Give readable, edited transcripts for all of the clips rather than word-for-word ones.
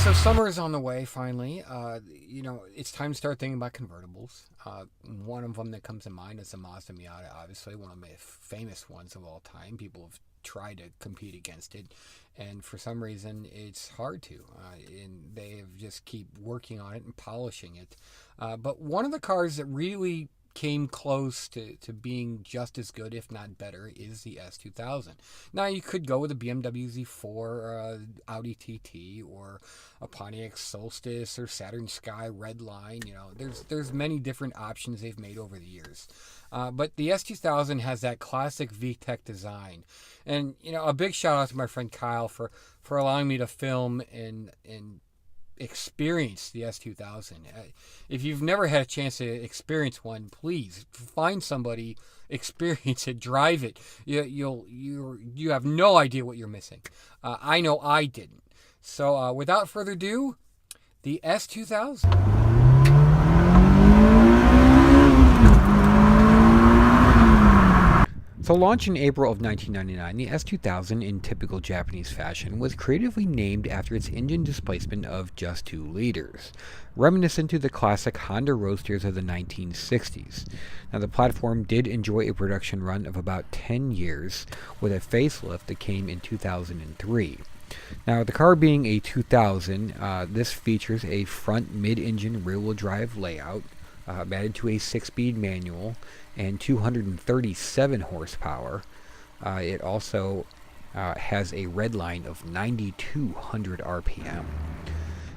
So summer is on the way finally. It's time to start thinking about convertibles. One of them that comes to mind is the Mazda Miata, obviously one of my famous ones of all time. People have tried to compete against it, and for some reason it's hard to. And they have just keep working on it and polishing it. But one of the cars that really came close to being just as good, if not better, is the S2000. Now, you could go with a BMW Z4, Audi TT, or a Pontiac Solstice, or Saturn Sky Redline. There's many different options they've made over the years. But the S2000 has that classic VTEC design. And, a big shout out to my friend Kyle for allowing me to film and experience the S2000. If you've never had a chance to experience one, please find somebody, experience it, drive it. You have no idea what you're missing. I know I didn't. So without further ado, the S2000. So launched in April of 1999, the S2000, in typical Japanese fashion, was creatively named after its engine displacement of just 2 liters, reminiscent to the classic Honda Roadsters of the 1960s. Now, the platform did enjoy a production run of about 10 years, with a facelift that came in 2003. Now, the car being a 2000, this features a front mid-engine rear-wheel drive layout, added to a 6-speed manual, and 237 horsepower. It also has a red line of 9,200 RPM.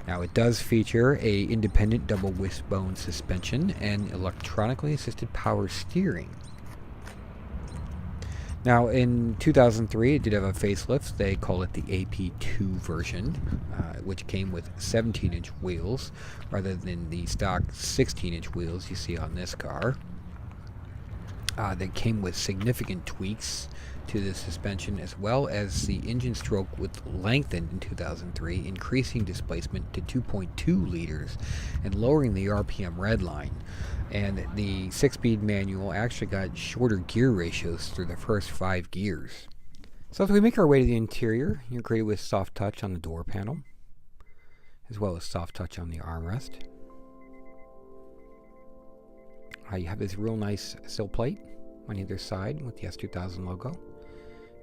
Now, it does feature a independent double wishbone suspension and electronically assisted power steering. Now, in 2003, it did have a facelift. They call it the AP2 version, which came with 17-inch wheels rather than the stock 16-inch wheels you see on this car. They came with significant tweaks to the suspension, as well as the engine stroke was lengthened in 2003, increasing displacement to 2.2 liters and lowering the RPM red line. And the 6-speed manual actually got shorter gear ratios through the first 5 gears. So as we make our way to the interior, you're greeted with soft touch on the door panel, as well as soft touch on the armrest. You have this real nice sill plate on either side with the S2000 logo.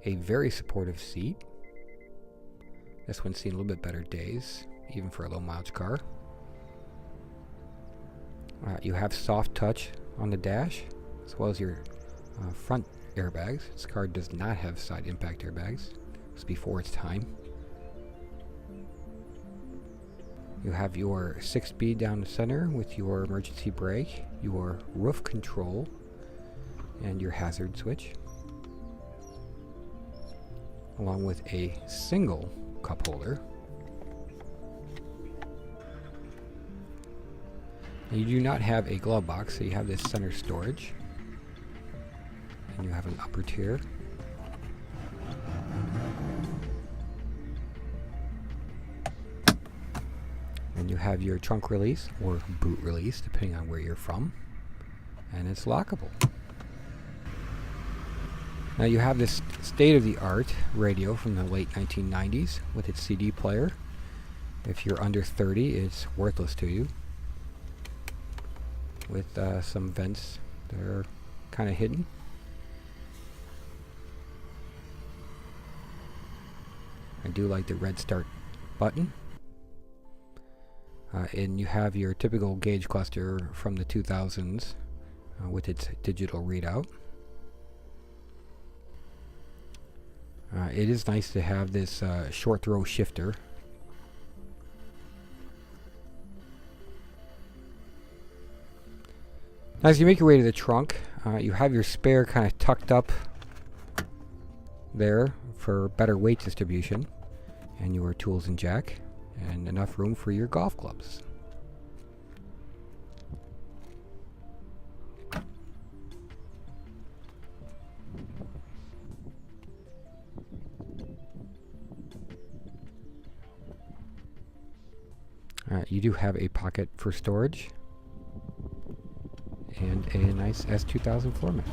A very supportive seat. This one's seen a little bit better days, even for a low mileage car. You have soft touch on the dash, as well as your front airbags. This car does not have side impact airbags. It's before its time. You have your 6-speed down the center with your emergency brake, your roof control, and your hazard switch, along with a single cup holder. Now, you do not have a glove box, so you have this center storage, and you have an upper tier. And you have your trunk release or boot release, depending on where you're from, and it's lockable. Now, you have this state-of-the-art radio from the late 1990s with its CD player. If you're under 30, it's worthless to you, with some vents that are kind of hidden. I do like the red start button. And you have your typical gauge cluster from the 2000s with its digital readout. It is nice to have this short throw shifter. As you make your way to the trunk, you have your spare kind of tucked up there for better weight distribution, and your tools and jack, and enough room for your golf clubs. You do have a pocket for storage and a nice S2000 floor mats.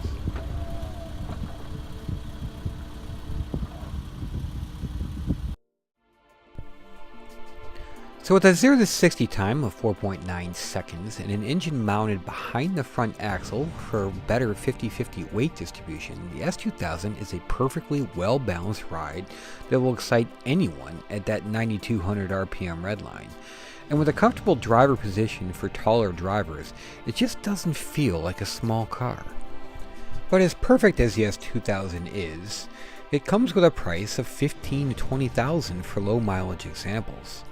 So with a 0 to 60 time of 4.9 seconds and an engine mounted behind the front axle for better 50-50 weight distribution, the S2000 is a perfectly well-balanced ride that will excite anyone at that 9,200 RPM redline. And with a comfortable driver position for taller drivers, it just doesn't feel like a small car. But as perfect as the S2000 is, it comes with a price of $15,000 to $20,000 for low mileage examples.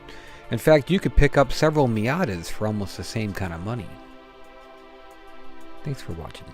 In fact, you could pick up several Miatas for almost the same kind of money. Thanks for watching.